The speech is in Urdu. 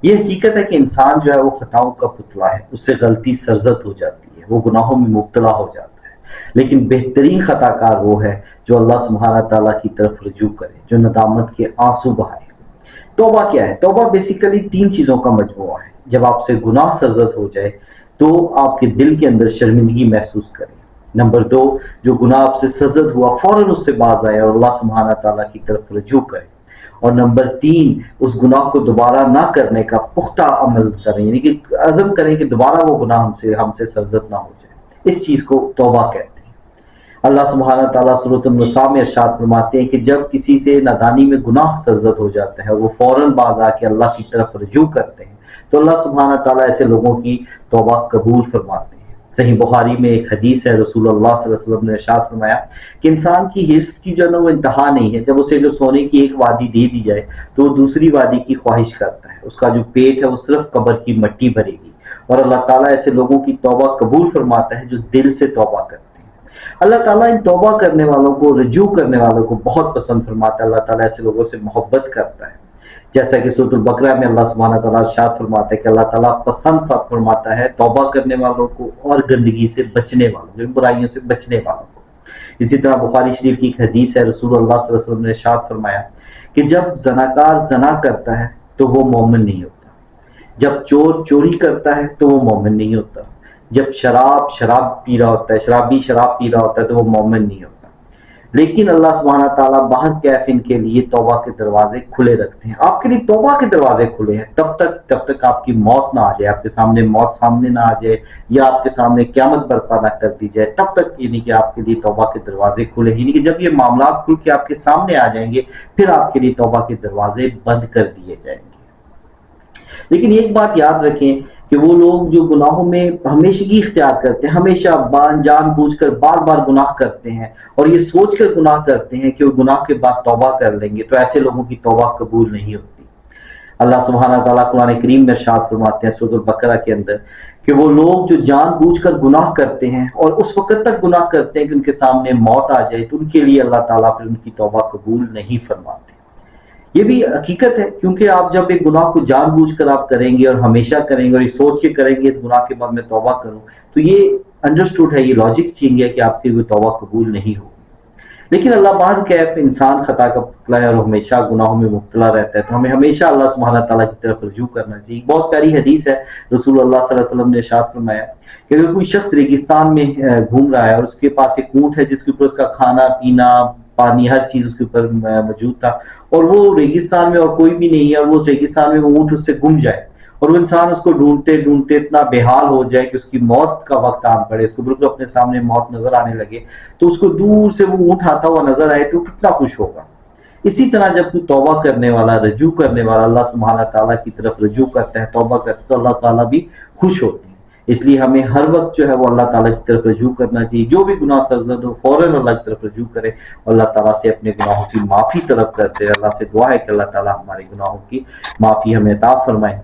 یہ حقیقت ہے کہ انسان جو ہے وہ خطاؤں کا پتلا ہے، اس سے غلطی سرزد ہو جاتی ہے، وہ گناہوں میں مبتلا ہو جاتا ہے، لیکن بہترین خطا کار وہ ہے جو اللہ سبحانہ تعالیٰ کی طرف رجوع کرے، جو ندامت کے آنسو بہائے۔ توبہ کیا ہے؟ توبہ بیسیکلی تین چیزوں کا مجموعہ ہے۔ جب آپ سے گناہ سرزد ہو جائے تو آپ کے دل کے اندر شرمندگی محسوس کریں۔ نمبر دو، جو گناہ آپ سے سرزد ہوا فوراً اس سے باز آئے اور اللہ سبحانہ تعالیٰ کی طرف رجوع کرے۔ اور نمبر تین، اس گناہ کو دوبارہ نہ کرنے کا پختہ عمل کریں، یعنی کہ عزم کریں کہ دوبارہ وہ گناہ ہم سے سرزد نہ ہو جائے۔ اس چیز کو توبہ کہتے ہیں۔ اللہ سبحانہ تعالیٰ سورۃ النساء میں ارشاد فرماتے ہیں کہ جب کسی سے نادانی میں گناہ سرزد ہو جاتا ہے، وہ فوراً باز آ کے اللہ کی طرف رجوع کرتے ہیں، تو اللہ سبحانہ تعالیٰ ایسے لوگوں کی توبہ قبول فرماتے ہیں۔ صحیح بخاری میں ایک حدیث ہے، رسول اللہ صلی اللہ علیہ وسلم نے ارشاد فرمایا کہ انسان کی حرص کی جو ہے نا وہ انتہا نہیں ہے، جب اسے جو سونے کی ایک وادی دے دی جائے تو وہ دوسری وادی کی خواہش کرتا ہے، اس کا جو پیٹ ہے وہ صرف قبر کی مٹی بھرے گی۔ اور اللہ تعالیٰ ایسے لوگوں کی توبہ قبول فرماتا ہے جو دل سے توبہ کرتے ہیں۔ اللہ تعالیٰ ان توبہ کرنے والوں کو، رجوع کرنے والوں کو بہت پسند فرماتا ہے۔ اللہ تعالیٰ ایسے لوگوں سے محبت کرتا ہے، جیسا کہ سورۃ البقرہ میں اللہ سبحانہ تعالیٰ ارشاد فرماتا ہے کہ اللہ تعالیٰ پسند فرماتا ہے توبہ کرنے والوں کو اور گندگی سے بچنے والوں کو، برائیوں سے بچنے والوں کو۔ اسی طرح بخاری شریف کی ایک حدیث ہے، رسول اللہ صلی اللہ علیہ وسلم نے ارشاد فرمایا کہ جب زناکار زنا کرتا ہے تو وہ مومن نہیں ہوتا، جب چور چوری کرتا ہے تو وہ مومن نہیں ہوتا، جب شراب پی رہا ہوتا ہے، شرابی شراب پی رہا ہوتا ہے تو وہ مومن نہیں ہوتا۔ لیکن اللہ سبحانہ تعالیٰ باہر کیف ان کے لیے توبہ کے دروازے کھلے رکھتے ہیں۔ آپ کے لیے توبہ کے دروازے کھلے ہیں جب تک آپ کی موت نہ آ جائے، آپ کے سامنے موت سامنے نہ آ جائے، یا آپ کے سامنے قیامت برپا نہ کر دی جائے، تب تک یعنی کہ آپ کے لیے توبہ کے دروازے کھلے ہیں۔ یعنی کہ جب یہ معاملات کھل کے آپ کے سامنے آ جائیں گے، پھر آپ کے لیے توبہ کے دروازے بند کر دیے جائیں گے۔ لیکن ایک بات یاد رکھیں کہ وہ لوگ جو گناہوں میں ہمیشگی اختیار کرتے ہیں، ہمیشہ جان بوجھ کر بار بار گناہ کرتے ہیں اور یہ سوچ کر گناہ کرتے ہیں کہ وہ گناہ کے بعد توبہ کر لیں گے، تو ایسے لوگوں کی توبہ قبول نہیں ہوتی۔ اللہ سبحانہ تعالیٰ قرآن کریم میں ارشاد فرماتے ہیں سورۃ البقرہ کے اندر کہ وہ لوگ جو جان بوجھ کر گناہ کرتے ہیں اور اس وقت تک گناہ کرتے ہیں کہ ان کے سامنے موت آ جائے، تو ان کے لیے اللہ تعالیٰ پھر ان کی توبہ قبول نہیں فرماتے۔ یہ بھی حقیقت ہے، کیونکہ آپ جب ایک گناہ کو جان بوجھ کر آپ کریں گے اور ہمیشہ کریں گے اور یہ سوچ کے کریں گے اس گناہ کے بعد میں توبہ کروں، تو یہ انڈرسٹوڈ ہے، یہ لاجک چینج ہے کہ آپ کی وہ توبہ قبول نہیں ہوگی۔ لیکن اللہ باہر کیف انسان خطا کا پتلا ہے اور ہمیشہ گناہوں میں مبتلا رہتا ہے، تو ہمیں ہمیشہ اللہ سبحانہ تعالیٰ کی طرف رجوع کرنا چاہیے۔ بہت پیاری حدیث ہے، رسول اللہ صلی اللہ علیہ وسلم نے ارشاد فرمایا کہ اگر کوئی شخص ریگستان میں گھوم رہا ہے اور اس کے پاس ایک اونٹ ہے جس کے اوپر اس کا کھانا پینا پانی ہر چیز اس کے اوپر موجود تھا، اور وہ ریگستان میں اور کوئی بھی نہیں ہے، اور وہ ریگستان میں وہ اونٹ اس سے گم جائے اور وہ انسان اس کو ڈھونڈتے ڈھونڈتے اتنا بے حال ہو جائے کہ اس کی موت کا وقت آن پڑے، اس کو بالکل اپنے سامنے موت نظر آنے لگے، تو اس کو دور سے وہ اونٹ آتا ہوا نظر آئے تو کتنا خوش ہوگا۔ اسی طرح جب کوئی توبہ کرنے والا، رجوع کرنے والا اللہ سبحانہ تعالیٰ کی طرف رجوع کرتا ہے، توبہ کرتا ہے، تو اللہ تعالیٰ بھی خوش ہوتے ہیں۔ اس لیے ہمیں ہر وقت جو ہے وہ اللہ تعالیٰ کی طرف رجوع کرنا چاہیے، جو بھی گناہ سرزد ہو فوراً اللہ کی طرف رجوع کرے، اللہ تعالیٰ سے اپنے گناہوں کی معافی طلب کرتے ہیں۔ اللہ سے دعا ہے کہ اللہ تعالیٰ ہمارے گناہوں کی معافی ہمیں عطا فرمائے۔